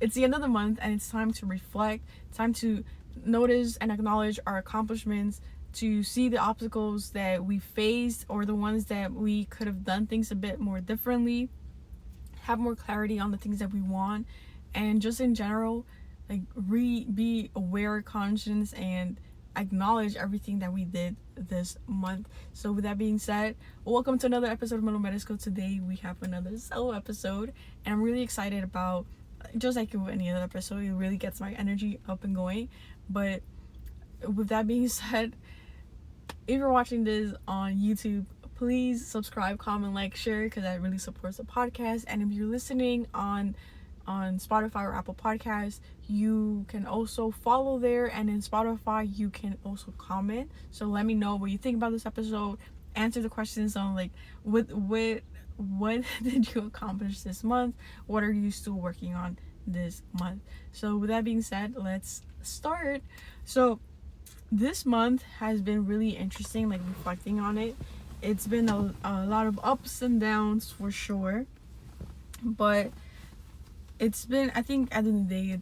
it's the end of the month, and it's time to reflect, time to notice and acknowledge our accomplishments, to see the obstacles that we faced or the ones that we could have done things a bit more differently, have more clarity on the things that we want, and just in general, like be aware, conscious, and acknowledge everything that we did this month. So with that being said, welcome to another episode of Mental Medicine. Today we have another solo episode, and I'm really excited about, just like with any other episode, it really gets my energy up and going. But with that being said, if you're watching this on YouTube, please subscribe, comment, like, share, because that really supports the podcast. And if you're listening on Spotify or Apple Podcasts, you can also follow there, and in Spotify you can also comment. So let me know what you think about this episode. Answer the questions on like what did you accomplish this month? What are you still working on this month? So with that being said, let's start. So this month has been really interesting, like reflecting on it. It's been a lot of ups and downs for sure, but it's been, I think at the end of the day,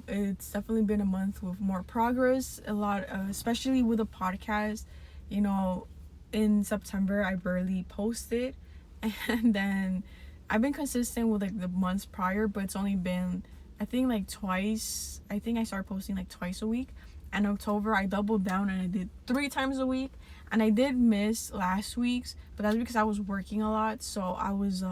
it's definitely been a month with more progress, a lot, especially with the podcast. You know, in September I barely posted, and then I've been consistent with like the months prior, but it's only been, I think, like twice. I think I started posting like twice a week. And October I doubled down and I did 3 times a week, and I did miss last week's, but that's because I was working a lot. So I was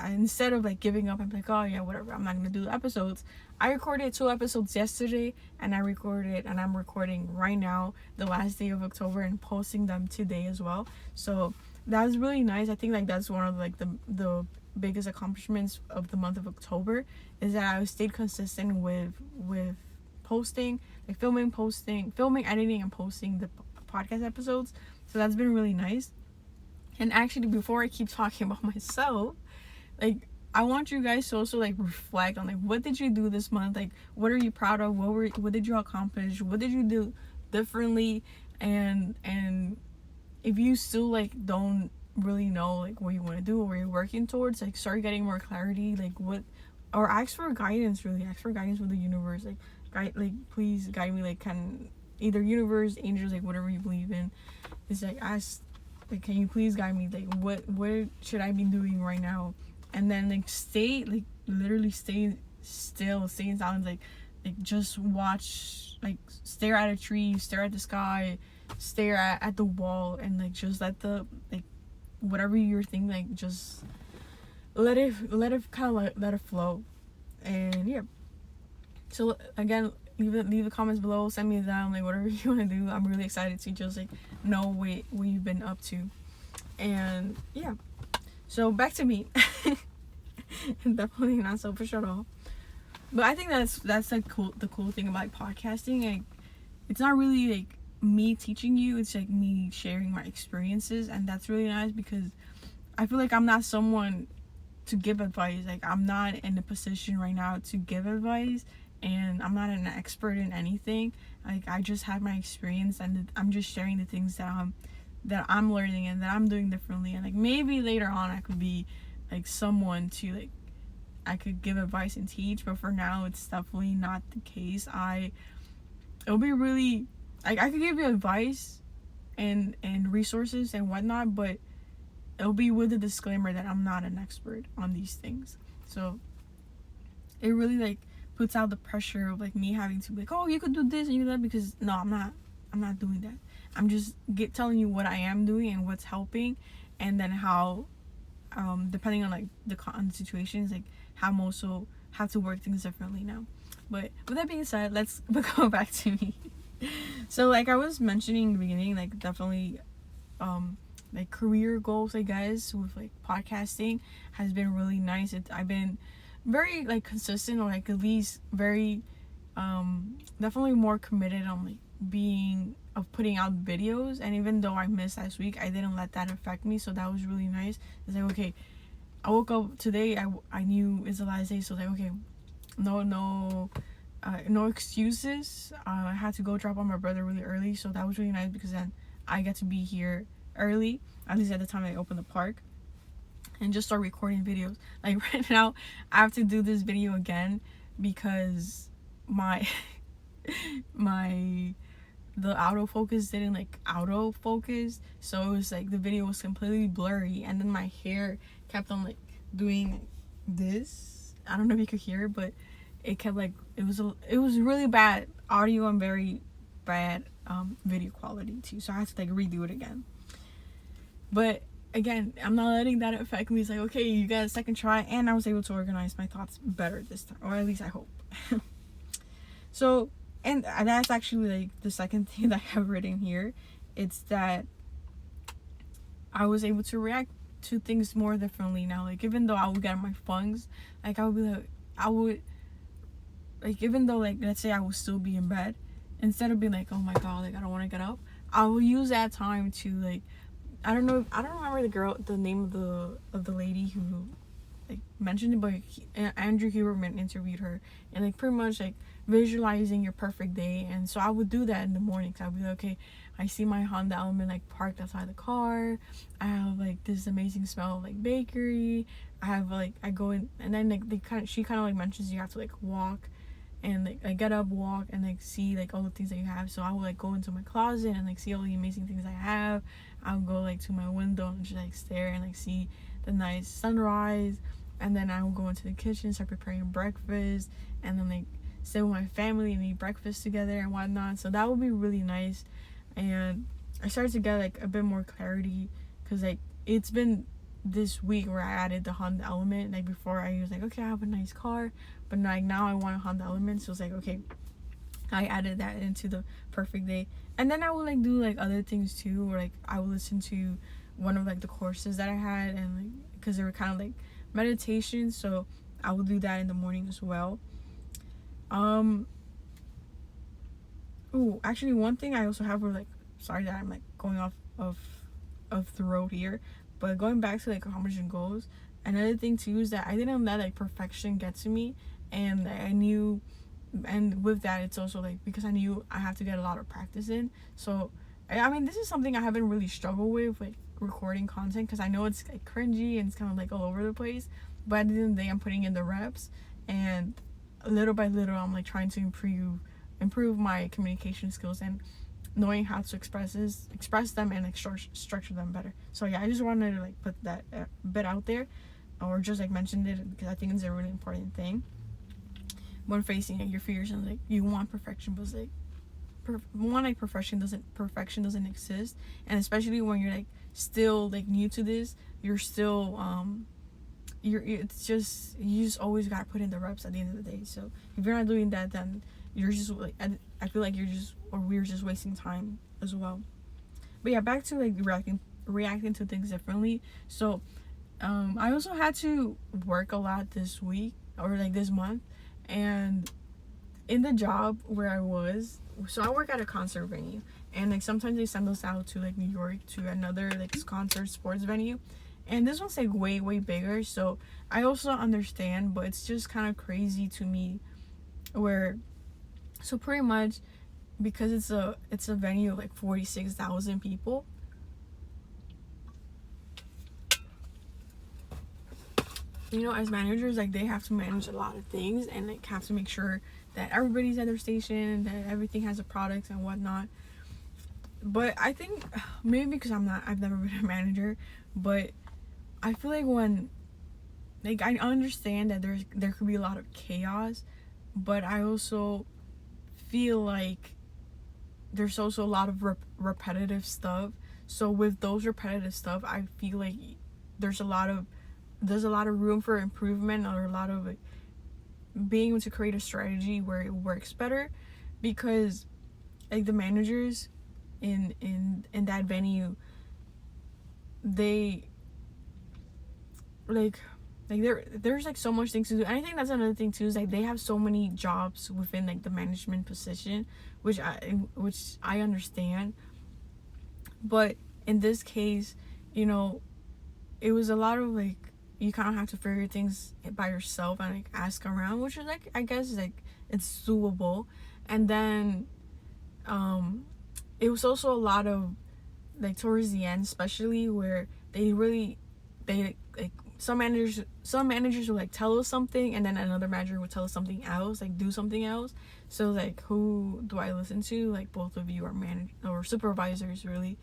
instead of like giving up and like, oh yeah, whatever, I'm not gonna do the episodes, I recorded 2 episodes yesterday, and I'm recording right now, the last day of October, and posting them today as well. So that was really nice. I think like that's one of like the biggest accomplishments of the month of October, is that I stayed consistent with posting, like filming, editing, and posting the podcast episodes. So that's been really nice. And actually, before I keep talking about myself, like, I want you guys to also like reflect on like, what did you do this month? Like, what are you proud of? What did you accomplish? What did you do differently? And if you still like don't really know like what you want to do or what you're working towards, like start getting more clarity, like what, or ask for guidance from the universe. Please guide me, like, can either universe, angels, like whatever you believe in, is like, ask, like, can you please guide me, like what should I be doing right now? And then like stay, like literally stay still, stay in silence, like just watch, like stare at a tree, stare at the sky, stare at the wall, and like just let the, like, whatever you're thinking, like just let it kind of like let it flow. And yeah, so again, leave the comments below, send me down, like whatever you want to do. I'm really excited to just like know what you've been up to. And yeah, so back to me. Definitely not selfish at all, but I think that's like the cool thing about podcasting. Like, it's not really like me teaching you, it's like me sharing my experiences, and that's really nice, because I feel like I'm not someone to give advice. Like, I'm not in a position right now to give advice, and I'm not an expert in anything. Like, I just have my experience, and I'm just sharing the things that I'm learning and that I'm doing differently. And like, maybe later on I could be like someone to like, I could give advice and teach, but for now it's definitely not the case. It'll be really, like, I could give you advice and resources and whatnot, but it'll be with the disclaimer that I'm not an expert on these things. So it really like puts out the pressure of like me having to be like, oh, you could do this and you do that, because no, I'm not doing that. I'm just telling you what I am doing and what's helping, and then how, depending on like the situations, like how I'm also have to work things differently now. But with that being said, let's go back to me. So like I was mentioning in the beginning, like definitely like career goals, I guess, with like podcasting has been really nice. I've been very like consistent, or like at least very definitely more committed on like putting out videos. And even though I missed last week, I didn't let that affect me, so that was really nice. It's like, okay, I woke up today, I knew it's the last day, so like, okay, no excuses. I had to go drop on my brother really early, so that was really nice, because then I get to be here early, at least at the time I opened the park. and just start recording videos. Like right now, I have to do this video again because my my the autofocus didn't like autofocus, so it was like the video was completely blurry, and then my hair kept on like doing this. I don't know if you could hear it, but it kept like it was really bad audio and very bad video quality too. So I had to like redo it again. But again, I'm not letting that affect me. It's like, okay, you got a second try, and I was able to organize my thoughts better this time, or at least I hope. So, and that's actually like the second thing that I have written here. It's that I was able to react to things more differently now. Like, even though I would get my fungs, like I would be like, I would like, even though like, let's say I would still be in bed, instead of being like, oh my god, like I don't want to get up, I will use that time to like, I don't remember the name of the lady who like mentioned it, but Andrew Huberman interviewed her, and like pretty much like visualizing your perfect day. And so I would do that in the morning. So I'd be like, okay, I see my Honda Element like parked outside the car, I have like this amazing smell of like bakery, I have like, I go in, and then like she kind of like mentions you have to like walk and like I get up, walk, and like see like all the things that you have. So I would like go into my closet and like see all the amazing things I have. I would go like to my window and just like stare and like see the nice sunrise. And then I would go into the kitchen, start preparing breakfast, and then like sit with my family and eat breakfast together and whatnot. So that would be really nice. And I started to get like a bit more clarity, because like it's been this week where I added the Honda Element. Like before I was like, okay, I have a nice car, but like now I want a Honda Element. So it's like, okay, I added that into the perfect day. And then I would like do like other things too, or like I would listen to one of like the courses that I had, and like because they were kind of like meditation, so I would do that in the morning as well. Actually, one thing I also have, were like, sorry that I'm like going off of the road here, but going back to like accomplishing goals, another thing too is that I didn't let like perfection get to me, and I knew, and with that it's also like because I knew I have to get a lot of practice in. So I mean, this is something I haven't really struggled with, like recording content, because I know it's like cringy and it's kind of like all over the place, but at the end of the day I'm putting in the reps, and little by little I'm like trying to improve my communication skills and knowing how to express them and like structure them better. So yeah, I just wanted to like put that bit out there, or just like mentioned it, because I think it's a really important thing when facing like your fears, and like you want perfection, but like perfection doesn't exist. And especially when you're like still like new to this, you're still it's just, you just always gotta put in the reps at the end of the day. So if you're not doing that, then you're just like, I feel like we're just wasting time as well. But yeah, back to like reacting to things differently. So I also had to work a lot this week, or like this month, and in the job where I was, so I work at a concert venue, and like sometimes they send us out to like New York to another like concert sports venue, and this one's like way bigger. So I also understand, but it's just kind of crazy to me, where, so pretty much because it's a venue of like 46,000 people, you know, as managers, like they have to manage a lot of things, and like have to make sure that everybody's at their station, that everything has a product and whatnot. But I think maybe because I've never been a manager, but I feel like when, like, I understand that there could be a lot of chaos, but I also feel like there's also a lot of repetitive stuff. So with those repetitive stuff, I feel like there's a lot of room for improvement, or a lot of like being able to create a strategy where it works better, because like the managers in that venue, they like there's like so much things to do. And I think that's another thing too, is like they have so many jobs within like the management position, which I understand. But in this case, you know, it was a lot of like, you kind of have to figure things by yourself and like ask around, which is like, I guess like it's doable. And then it was also a lot of like towards the end, especially where they like some managers would like tell us something, and then another manager would tell us something else, like do something else. So like, who do I listen to? Like, both of you are or supervisors, really.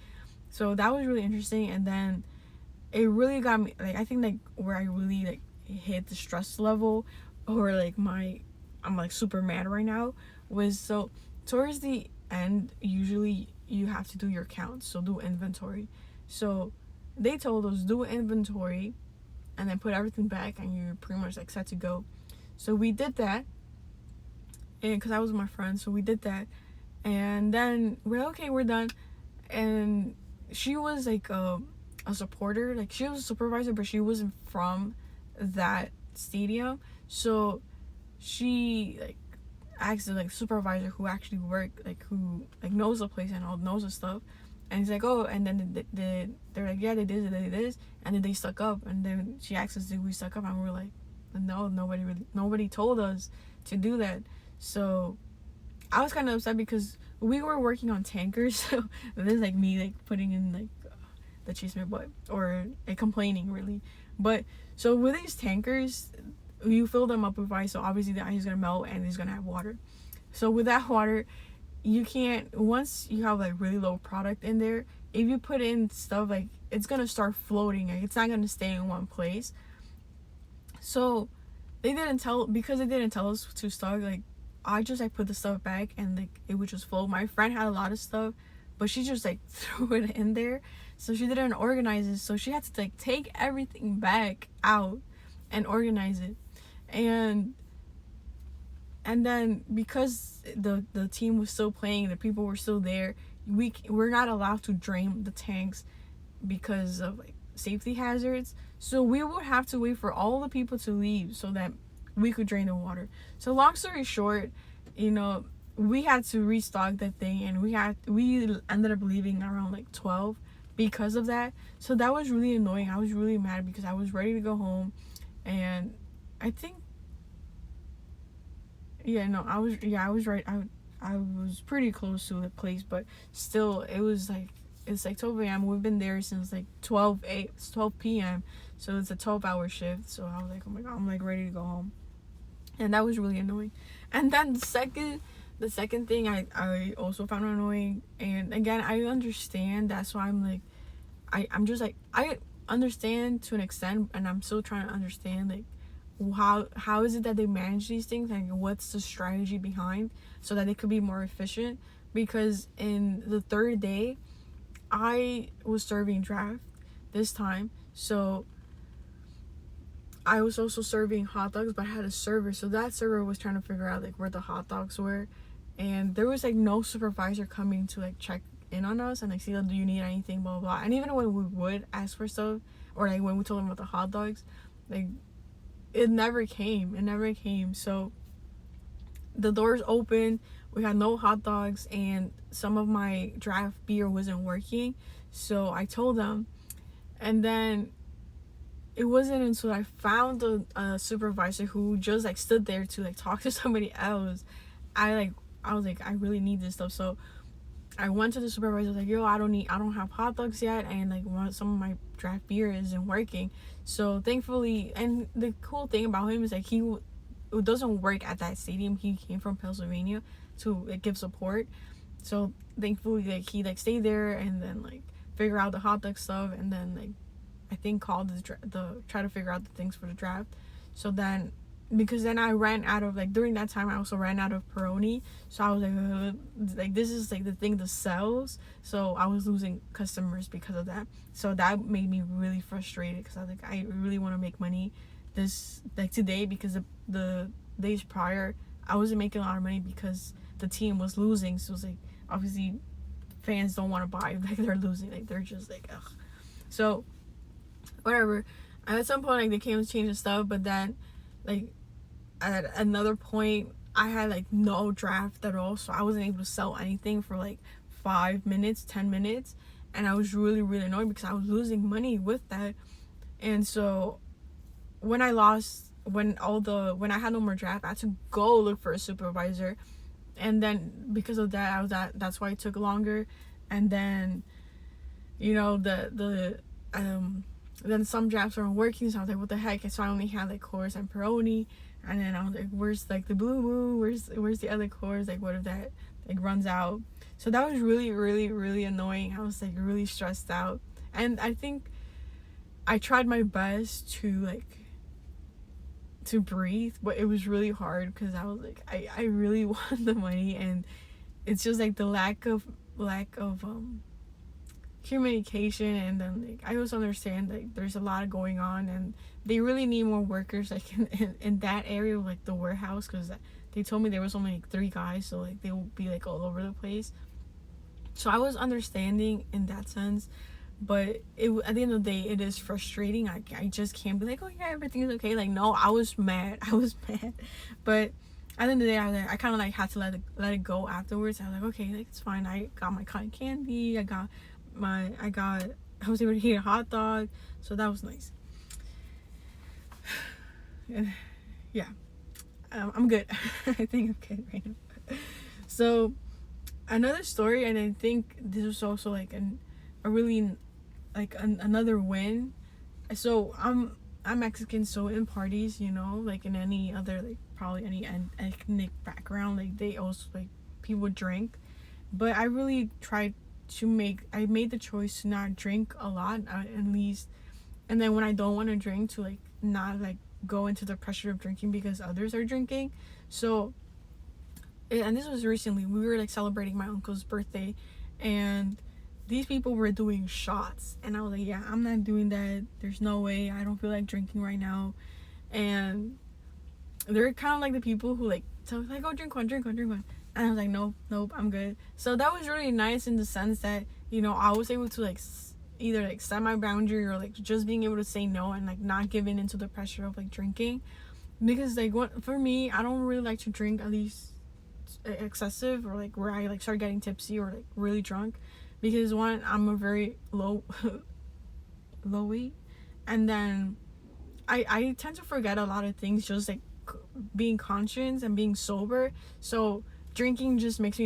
So that was really interesting. And then it really got me, like, I think like where I really like hit the stress level, or like I'm like super mad right now, was so towards the end, usually you have to do your counts, so do inventory. So they told us do inventory and then put everything back, and you're pretty much like set to go. So we did that, and because I was with my friend, so we did that, and then we're like, okay, we're done. And she was like a supporter, like she was a supervisor, but she wasn't from that stadium. So she like asked the like supervisor who actually worked, like who like knows the place and all knows the stuff, and he's like, oh, and then they're like, yeah, they did this, and then they stuck up. And then she asked us, did we stuck up? And we were like, no, nobody told us to do that. So I was kind of upset because we were working on tankers. So this is like me like putting in like the cheese my butt, or like complaining, really. But so with these tankers, you fill them up with ice, so obviously the ice is gonna melt and it's gonna have water. So with that water, you can't, once you have like really low product in there, if you put in stuff, like it's gonna start floating, like it's not gonna stay in one place. So because they didn't tell us to stock, like I just like put the stuff back and like it would just float. My friend had a lot of stuff, but she just like threw it in there, so she didn't organize it, so she had to like take everything back out and organize it. And then because the team was still playing, the people were still there, we're not allowed to drain the tanks because of like safety hazards. So we would have to wait for all the people to leave so that we could drain the water. So long story short, we had to restock that thing, and we ended up leaving around like 12 because of that. So that was really annoying. I was really mad because I was ready to go home, and I think I was right. I was pretty close to the place, but still it's like 12 a.m. We've been there since like 12 p.m. So it's a 12-hour shift. So I was like, oh my god, I'm like ready to go home. And that was really annoying. And then the second thing I also found annoying, and again, I understand, that's why I'm like, I'm just like, I understand to an extent, and I'm still trying to understand like how is it that they manage these things, like what's the strategy behind, so that they could be more efficient. Because in the third day, I was serving draft this time, so I was also serving hot dogs, but I had a server, so that server was trying to figure out like where the hot dogs were, and there was like no supervisor coming to like check in on us and like see, do you need anything, blah blah blah. And even when we would ask for stuff, or like when we told them about the hot dogs, like it never came. So the doors open, we had no hot dogs, and some of my draft beer wasn't working. So I told them, and then it wasn't until I found a supervisor who just like stood there to like talk to somebody else. I was like, I really need this stuff. So I went to the supervisor, like, yo, I don't have hot dogs yet, and like some of my draft beer isn't working. So thankfully, and the cool thing about him is like he doesn't work at that stadium. He came from Pennsylvania to like give support. So thankfully, like he like stayed there and then like figure out the hot dog stuff, and then like I think called the try to figure out the things for the draft. So then, because then I ran out of, like during that time I also ran out of Peroni, so I was like this is like the thing that sells, so I was losing customers because of that. So that made me really frustrated, because I was like, I really want to make money this like today, because the days prior I wasn't making a lot of money because the team was losing. So it's like, obviously fans don't want to buy like they're losing, like they're just like ugh. So whatever, and at some point like they came to change the stuff, but then like at another point I had like no draft at all, so I wasn't able to sell anything for like 5 minutes, 10 minutes, and I was really annoyed because I was losing money with that. And so when I had no more draft, I had to go look for a supervisor, and then because of that that's why it took longer. And then the then some drafts weren't working, so I was like, what the heck? So I only had like course and pepperoni, and then I was like, where's like the blue moon? Where's the other course? Like, what if that like runs out? So that was really, really, really annoying. I was like really stressed out, and I think I tried my best to breathe, but it was really hard because I was like, I really want the money, and it's just like the lack of communication. And then like I also understand like there's a lot going on, and they really need more workers like in that area, like the warehouse, because they told me there was only like 3 guys, so like they will be like all over the place. So I was understanding in that sense, but at the end of the day, it is frustrating. I just can't be like, oh yeah, everything is okay. Like, no, I was mad. But at the end of the day, I kind of like had to let it go afterwards. I was like, okay, like it's fine. I got my cotton candy. I was able to eat a hot dog, so that was nice. And yeah, I'm good. I think I'm good right now. So another story, and I think this was also like a really like another win. So I'm Mexican, so in parties, like in any other, like probably any ethnic background, like they also like people drink, but I really tried I made the choice to not drink a lot, at least. And then when I don't want to drink, to like not like go into the pressure of drinking because others are drinking. So, and this was recently, we were like celebrating my uncle's birthday, and these people were doing shots, and I was like, yeah, I'm not doing that. There's no way. I don't feel like drinking right now. And they're kind of like the people who like tell like, oh, drink one. And I was like, nope, I'm good. So that was really nice in the sense that, I was able to like either like set my boundary, or like just being able to say no, and like not giving into the pressure of like drinking. Because like for me, I don't really like to drink, at least excessive, or like where I like start getting tipsy or like really drunk. Because one, I'm a very low weight, and then I tend to forget a lot of things, just like being conscious and being sober. So drinking just makes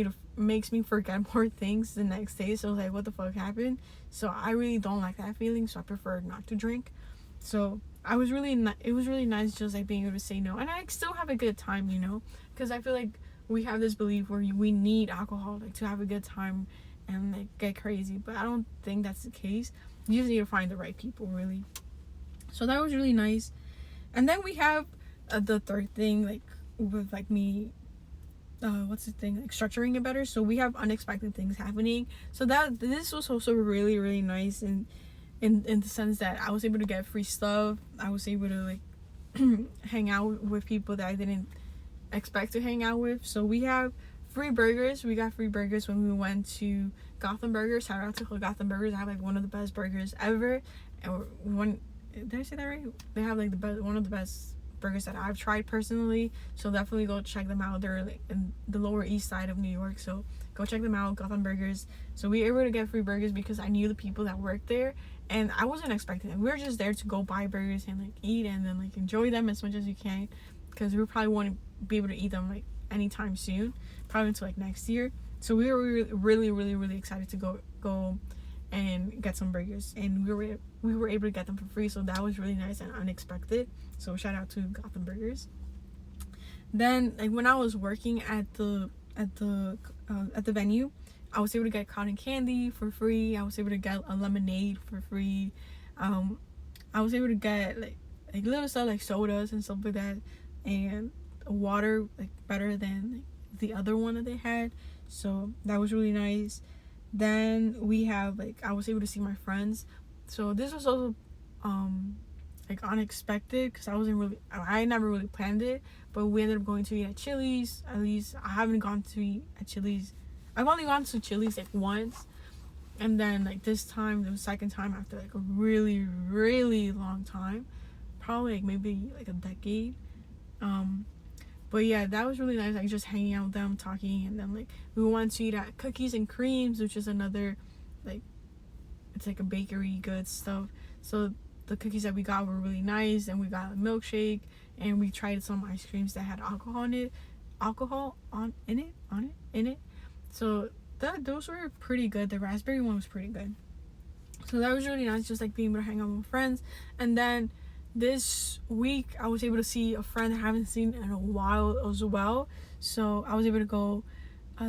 me forget more things the next day. So like, what the fuck happened? So I really don't like that feeling, so I prefer not to drink. So it was really nice just like being able to say no, and I still have a good time, because I feel like we have this belief where we need alcohol like to have a good time and like get crazy, but I don't think that's the case. You just need to find the right people, really. So that was really nice. And then we have the third thing, like with like me what's the thing, like structuring it better. So we have unexpected things happening, so this was also really, really nice, and in the sense that I was able to get free stuff. I was able to like hang out with people that I didn't expect to hang out with. So we have free burgers. We got free burgers when we went to Gotham Burgers. Shout out to Gotham Burgers. I have like one of the best burgers ever. And did I say that right? They have like one of the best burgers that I've tried personally. So definitely go check them out. They're like in the Lower East Side of New York. So go check them out, Gotham Burgers. So we were able to get free burgers because I knew the people that worked there, and I wasn't expecting it. We were just there to go buy burgers and like eat, and then like enjoy them as much as you can, because we probably won't be able to eat them like anytime soon, probably until like next year. So we were really, really, really excited to go and get some burgers, and we were able to get them for free. So that was really nice and unexpected. So shout out to Gotham Burgers. Then like when I was working at the venue, I was able to get cotton candy for free. I was able to get a lemonade for free. I was able to get like little stuff like sodas and stuff like that, and water like better than like the other one that they had. So that was really nice. Then we have like I was able to see my friends. So this was also like unexpected, because I never really planned it, but we ended up going to eat at Chili's. At least I haven't gone to eat at Chili's. I've only gone to Chili's like once, and then like this time, the second time after like a really, really long time, probably like maybe like a decade. But yeah, that was really nice, like just hanging out with them, talking. And then like we went to eat at Cookies and Creams, which is another like, it's like a bakery goods stuff. So the cookies that we got were really nice, and we got a milkshake, and we tried some ice creams that had alcohol in it. So those were pretty good. The raspberry one was pretty good. So that was really nice, just like being able to hang out with friends. And then this week I was able to see a friend I haven't seen in a while as well. So I was able to go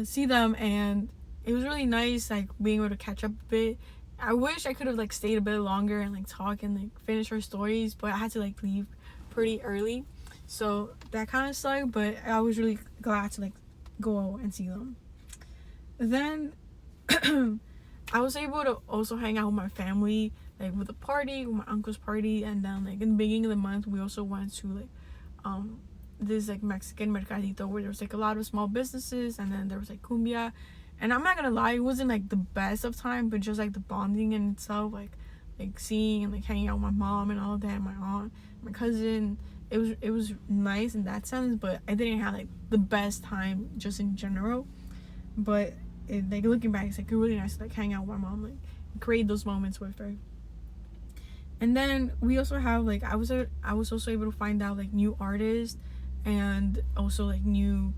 see them, and it was really nice, like being able to catch up a bit. I wish I could have like stayed a bit longer and like talk and like finish our stories, but I had to like leave pretty early, so that kind of sucked. But I was really glad to like go and see them. Then I was able to also hang out with my family, like with a party, with my uncle's party, and then like in the beginning of the month we also went to like this like Mexican mercadito where there was like a lot of small businesses, and then there was like cumbia. And I'm not gonna lie, it wasn't like the best of time, but just like the bonding in itself, like seeing and like hanging out with my mom and all of that, my aunt, my cousin, it was nice in that sense. But I didn't have like the best time just in general. But like looking back, it's like really nice to like hang out with my mom, like create those moments with her. And then we also have like I was also able to find out like new artists, and also like new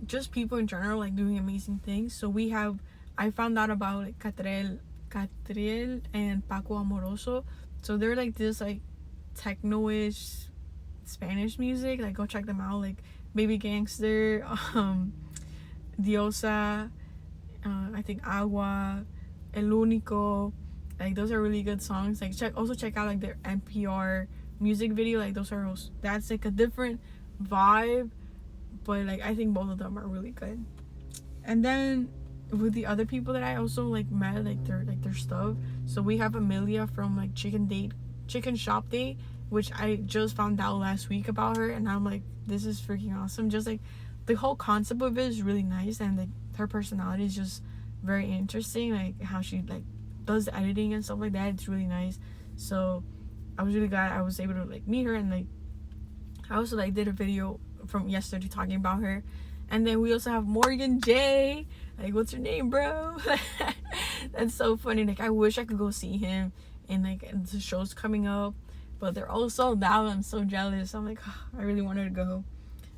just people in general like doing amazing things. So I found out about like Catriel and Paco Amoroso. So they're like this like techno-ish Spanish music. Like go check them out. Like Baby Gangster, Diosa, I think Agua, El Único. Like those are really good songs. Like check out like their NPR music video. Like that's like a different vibe, but like I think both of them are really good. And then with the other people that I also like met, like their stuff. So we have Amelia from like Chicken Shop Date, which I just found out last week about her, and I'm like, this is freaking awesome. Just like the whole concept of it is really nice, and like her personality is just very interesting. Like how she like does the editing and stuff like that, it's really nice. So I was really glad I was able to like meet her, and like I also like did a video from yesterday talking about her. And then we also have Morgan J. Like, what's your name, bro? That's so funny. Like, I wish I could go see him, and like the show's coming up, but they're all sold out. I'm so jealous. I'm like, oh, I really wanted to go.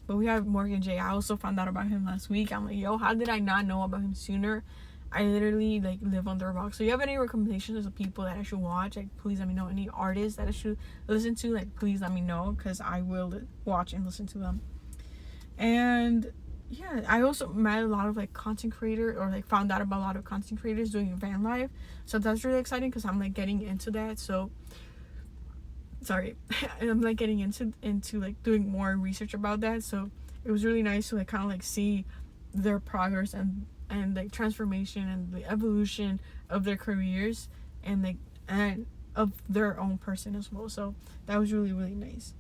But we have Morgan J. I also found out about him last week. I'm like, yo, how did I not know about him sooner? I literally like live under a rock. So you have any recommendations of people that I should watch? Like, please let me know. Any artists that I should listen to? Like, please let me know, because I will watch and listen to them. And yeah, I also met a lot of like content creators, or like found out about a lot of content creators doing van life. So that's really exciting, because I'm like getting into that. So sorry, I'm like getting into like doing more research about that. So it was really nice to like kind of like see their progress and like transformation and the evolution of their careers, and like and of their own person as well. So that was really, really nice.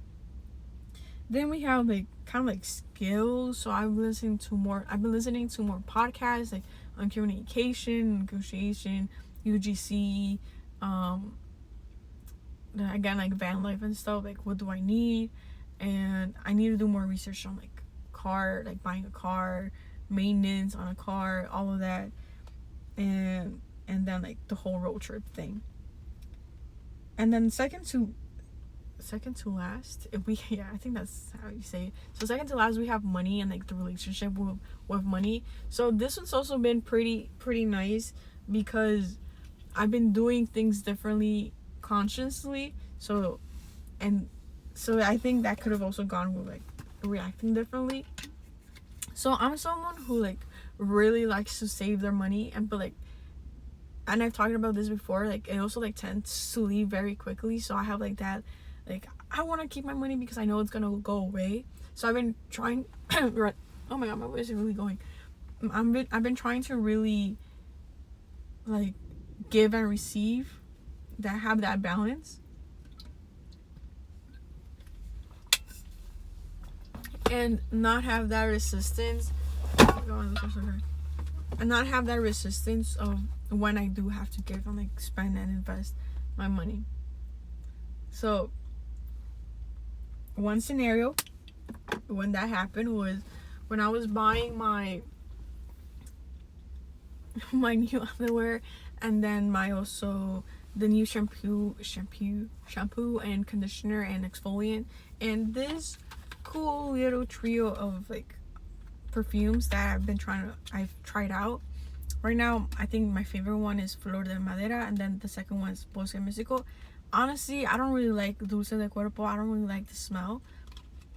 Then we have like kind of like skills. So I've been listening to more podcasts like on communication, negotiation, UGC, again like van life and stuff. Like, what do I need? And I need to do more research on like buying a car, maintenance on a car, all of that, and then like the whole road trip thing. And then second to last, I think that's how you say it. So second to last, we have money, and like the relationship with money. So this one's also been pretty nice, because I've been doing things differently consciously. So I think that could have also gone with like reacting differently. So I'm someone who like really likes to save their money, and I've talked about this before, like it also like tends to leave very quickly. So I have like that, like I want to keep my money because I know it's gonna go away. So I've been trying oh my god, my voice is really going. I've been trying to really like give and receive, that have that balance, and not have that resistance. Oh my god, this is so good. And not have that resistance of when I do have to give and like spend and invest my money. So one scenario when that happened was when I was buying my new underwear, and then the new shampoo and conditioner and exfoliant, and this cool little trio of like perfumes that I've tried out. right now, I think my favorite one is Flor de Madera, and then the second one is Bosque Místico. Honestly, I don't really like Dulce de Cuerpo. I don't really like the smell,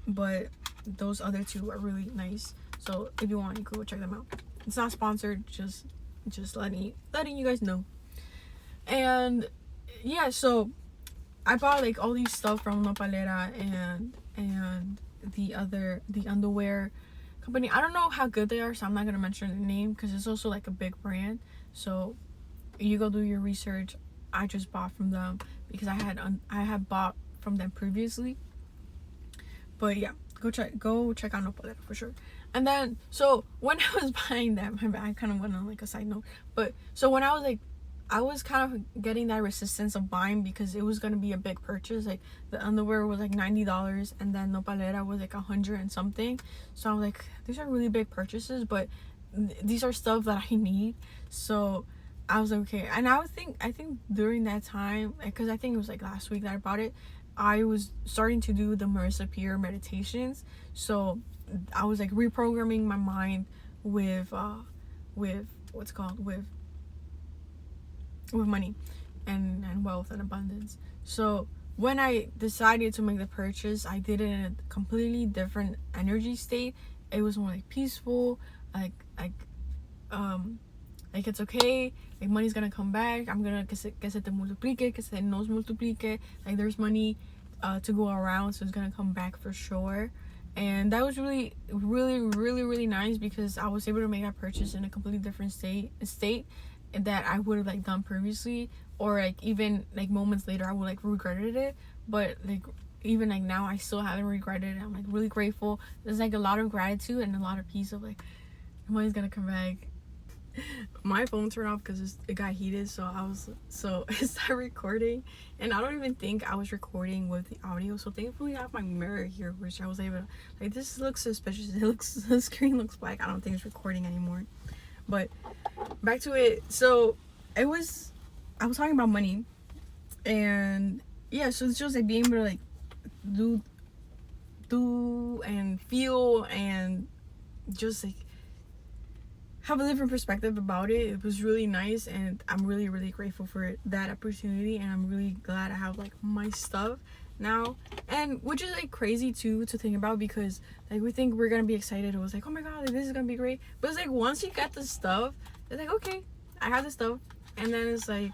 but those other two are really nice. So if you want, you could go check them out. It's not sponsored, just letting you guys know. And yeah, so I bought like all these stuff from Nopalera and the underwear company. I don't know how good they are, so I'm not gonna mention the name because it's also like a big brand. So you go do your research. I just bought from them because I had bought from them previously. But yeah, go check out Nopalera for sure. And then so when I was buying them, I kind of went on like a side note. But so when I was kind of getting that resistance of buying because it was gonna be a big purchase. Like the underwear was like $90, and then Nopalera was like 100 and something. So I'm like, these are really big purchases, but these are stuff that I need. So I was like, okay. And I think during that time, because I think it was like last week that I bought it, I was starting to do the Marissa Peer meditations. So I was like reprogramming my mind with what's called with money and wealth and abundance. So when I decided to make the purchase, I did it in a completely different energy state. It was more like peaceful, like it's okay, like money's gonna come back, I'm gonna que se te multiplique, que se nos multiplique, like there's money to go around, so it's gonna come back for sure. And that was really nice because I was able to make that purchase in a completely different state that I would have like done previously, or like even like moments later I would like regretted it. But like even like now I still haven't regretted it. I'm like really grateful. There's like a lot of gratitude and a lot of peace of like money's gonna come back. My phone turned off because it got heated, so I started recording, and I don't even think I was recording with the audio. So thankfully I have my mirror here, which I was able to, like, this looks suspicious. The screen looks black. I don't think it's recording anymore. But back to it. So I was talking about money, and yeah, so it's just like being able to like do and feel and just like have a different perspective about it. It was really nice, and I'm really grateful for that opportunity, and I'm really glad I have like my stuff now. And which is like crazy too to think about, because like we think we're gonna be excited. It was like, oh my god, like, this is gonna be great. But it's like once you get the stuff, it's like, okay, I have the stuff, and then it's like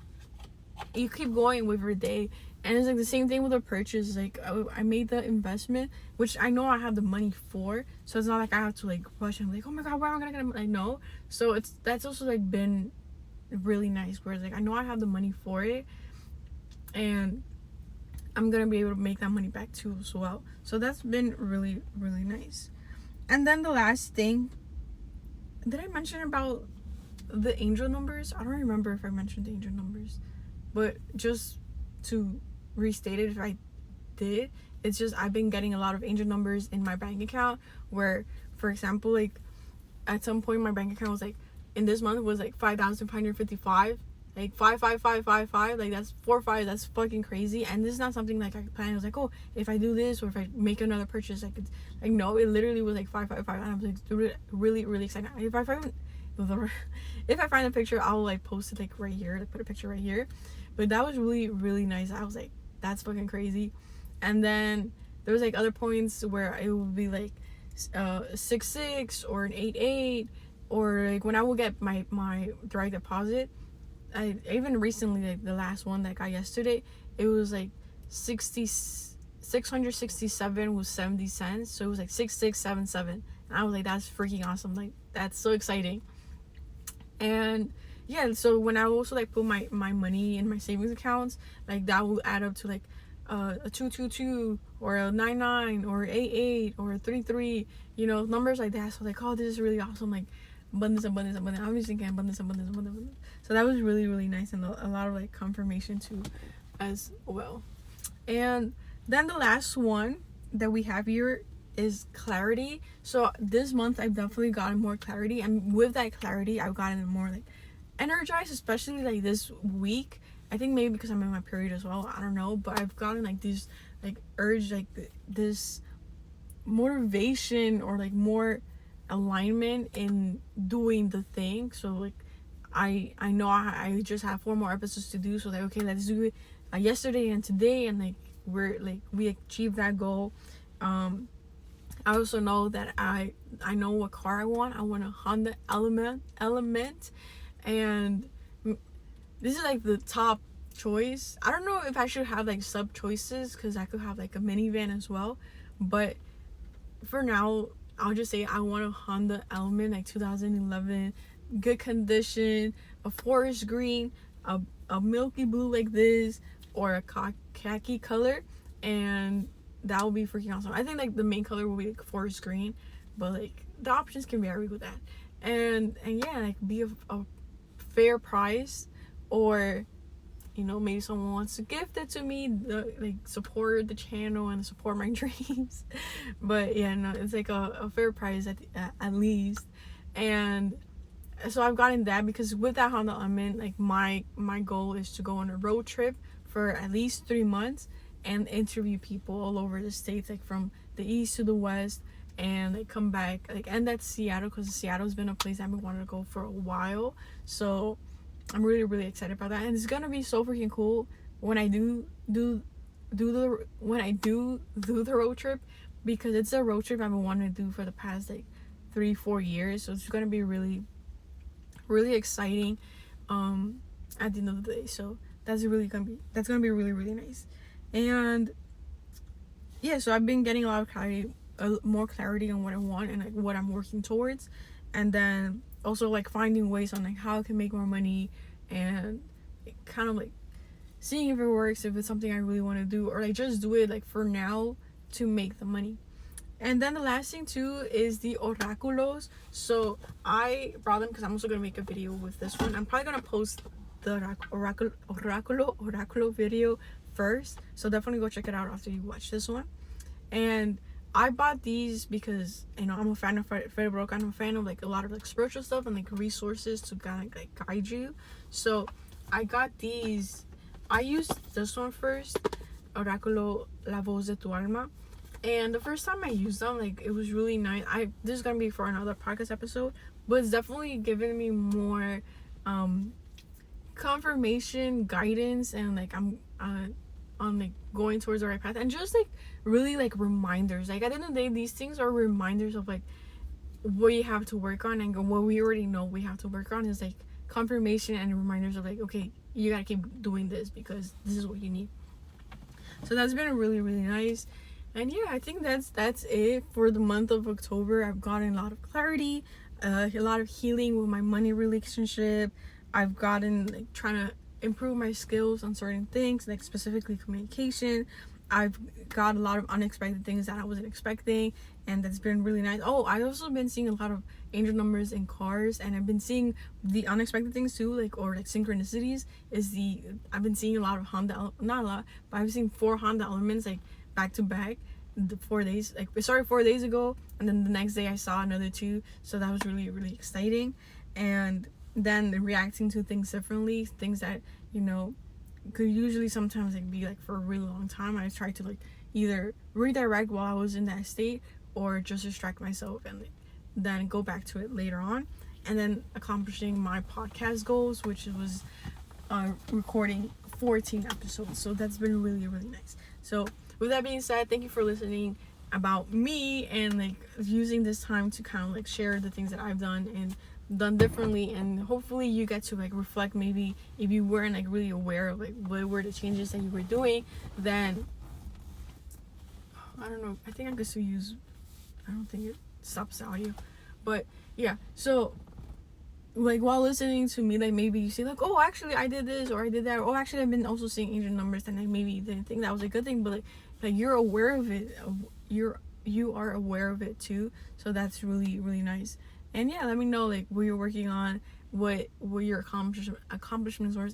you keep going with your day. And it's like the same thing with a purchase. Like I made the investment, which I know I have the money for, so it's not like I have to like rush and like, oh my god, where am I gonna get it? Like, no. So that's also like been really nice, where it's like I know I have the money for it, and I'm gonna be able to make that money back too as well. So that's been really nice. And then the last thing, did I mention about the angel numbers? I don't remember if I mentioned the angel numbers, but just to restate it, if I did, it's just I've been getting a lot of angel numbers in my bank account, where for example, like at some point my bank account was like, in this month was like 5,555, like 55555, like that's 4 5. That's fucking crazy. And this is not something like I planned. I was like, oh, if I do this or if I make another purchase, I could, like, no, it literally was like 555, and I was like really excited. If I find the picture, I'll like post it like right here, like put a picture right here. But that was really nice. I was like, that's fucking crazy. And then there was like other points where it would be like 6 or an 8, or like when I will get my direct deposit. I even recently, like the last one that I got yesterday, it was like 667 with 70 cents. So it was like 6677, and I was like, that's freaking awesome. Like that's so exciting. And yeah, so when I also like put my money in my savings accounts, like that will add up to like a 222 or a 99 or 88 or 33, you know, numbers like that. So like, oh, this is really awesome. Like abundance. I was thinking abundance. So that was really nice, and a lot of like confirmation too as well. And then the last one that we have here is clarity. So this month I've definitely gotten more clarity, and with that clarity I've gotten more like energized, especially like this week. I think maybe because I'm in my period as well, I don't know, but I've gotten like this like urge, like this motivation or like more alignment in doing the thing. So like I know I just have 4 more episodes to do, so like, okay, let's do it yesterday and today, and like we achieved that goal. I also know that I know what car I want. I want a Honda Element, and this is like the top choice. I don't know if I should have like sub choices, because I could have like a minivan as well, but for now I'll just say I want a Honda Element, like 2011, good condition, a forest green, a milky blue like this, or a khaki color, and that will be freaking awesome. I think like the main color will be like forest green, but like the options can vary with that, and yeah, like be a fair price, or maybe someone wants to gift it to me, like support the channel and support my dreams. But yeah, no, it's like a fair price at least. And so I've gotten that, because with that Honda Element, like my goal is to go on a road trip for at least 3 months and interview people all over the states, like from the east to the west, and like come back, like end at Seattle, because Seattle's been a place I've been wanting to go for a while. So I'm really, really excited about that, and it's gonna be so freaking cool when I do the road trip, because it's a road trip I've been wanting to do for the past like 3-4 years. So it's gonna be really, really exciting at the end of the day. So that's gonna be really, really nice. And yeah, so I've been getting a lot of more clarity on what I want and like what I'm working towards, and then also like finding ways on like how I can make more money, and kind of like seeing if it works, if it's something I really want to do, or like just do it like for now to make the money. And then the last thing too is the oráculos. So I brought them because I'm also gonna make a video with this one. I'm probably gonna post the oráculo video first, so definitely go check it out after you watch this one. And I bought these because I'm a fan of Fred Broke. I'm a fan of like a lot of like spiritual stuff and like resources to kind of like guide you. So I got these. I used this one first, Oráculo La Voz de Tu Alma, and the first time I used them, like it was really nice. This is gonna be for another podcast episode, but it's definitely giving me more confirmation, guidance, and like I'm on like going towards the right path, and just like really like reminders. Like at the end of the day, these things are reminders of like what you have to work on, and what we already know we have to work on is like confirmation and reminders of like, okay, you gotta keep doing this because this is what you need. So that's been really, really nice. And yeah, I think that's it for the month of October. I've gotten a lot of clarity, a lot of healing with my money relationship. I've gotten like trying to improve my skills on certain things, like specifically communication. I've got a lot of unexpected things that I wasn't expecting, and that's been really nice. Oh, I've also been seeing a lot of angel numbers in cars, and I've been seeing the unexpected things too, like, or like synchronicities. I've been seeing a lot of not a lot, but I've seen 4 Honda Elements like back to back. The 4 days, like it started 4 days ago, and then the next day I saw another 2, so that was really, really exciting. And then reacting to things differently, things that could usually sometimes like be like for a really long time, I tried to like either redirect while I was in that state, or just distract myself and like, then go back to it later on. And then accomplishing my podcast goals, which was recording 14 episodes. So that's been really, really nice. So with that being said, thank you for listening about me, and like using this time to kind of like share the things that I've done and done differently, and hopefully you get to like reflect. Maybe if you weren't like really aware of like what were the changes that you were doing, then I don't know, I think I could still use, I don't think it stops the audio, but yeah. So like while listening to me, like maybe you say like, oh, actually I did this or I did that, or oh, actually I've been also seeing angel numbers, and like maybe you didn't think that was a good thing, but like you're aware of it, you are aware of it too. So that's really, really nice. And yeah, let me know like what you're working on, what your accomplishments were,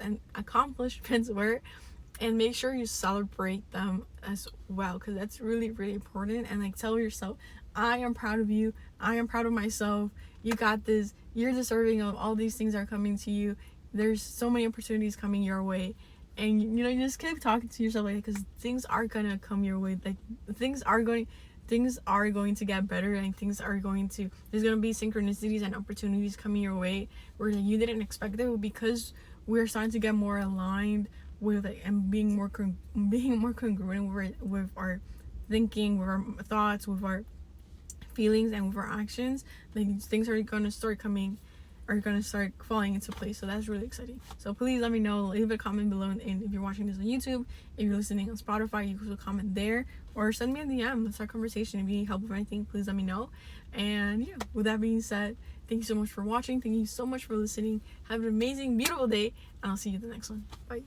and make sure you celebrate them as well, because that's really, really important. And like tell yourself, I am proud of you, I am proud of myself, you got this, you're deserving of all these things are coming to you. There's so many opportunities coming your way, and you just keep talking to yourself like, because things are gonna come your way. Like things things are going to get better, and there's going to be synchronicities and opportunities coming your way where you didn't expect it, because we're starting to get more aligned with it and being more congruent with our thinking, with our thoughts, with our feelings, and with our actions. Like, things are gonna start falling into place. So that's really exciting. So please let me know, leave a comment below, and if you're watching this on YouTube, if you're listening on Spotify, you can comment there, or send me a DM. Let's start a conversation. If you need help with anything, please let me know. And yeah, with that being said, thank you so much for watching. Thank you so much for listening. Have an amazing, beautiful day, and I'll see you in the next one. Bye.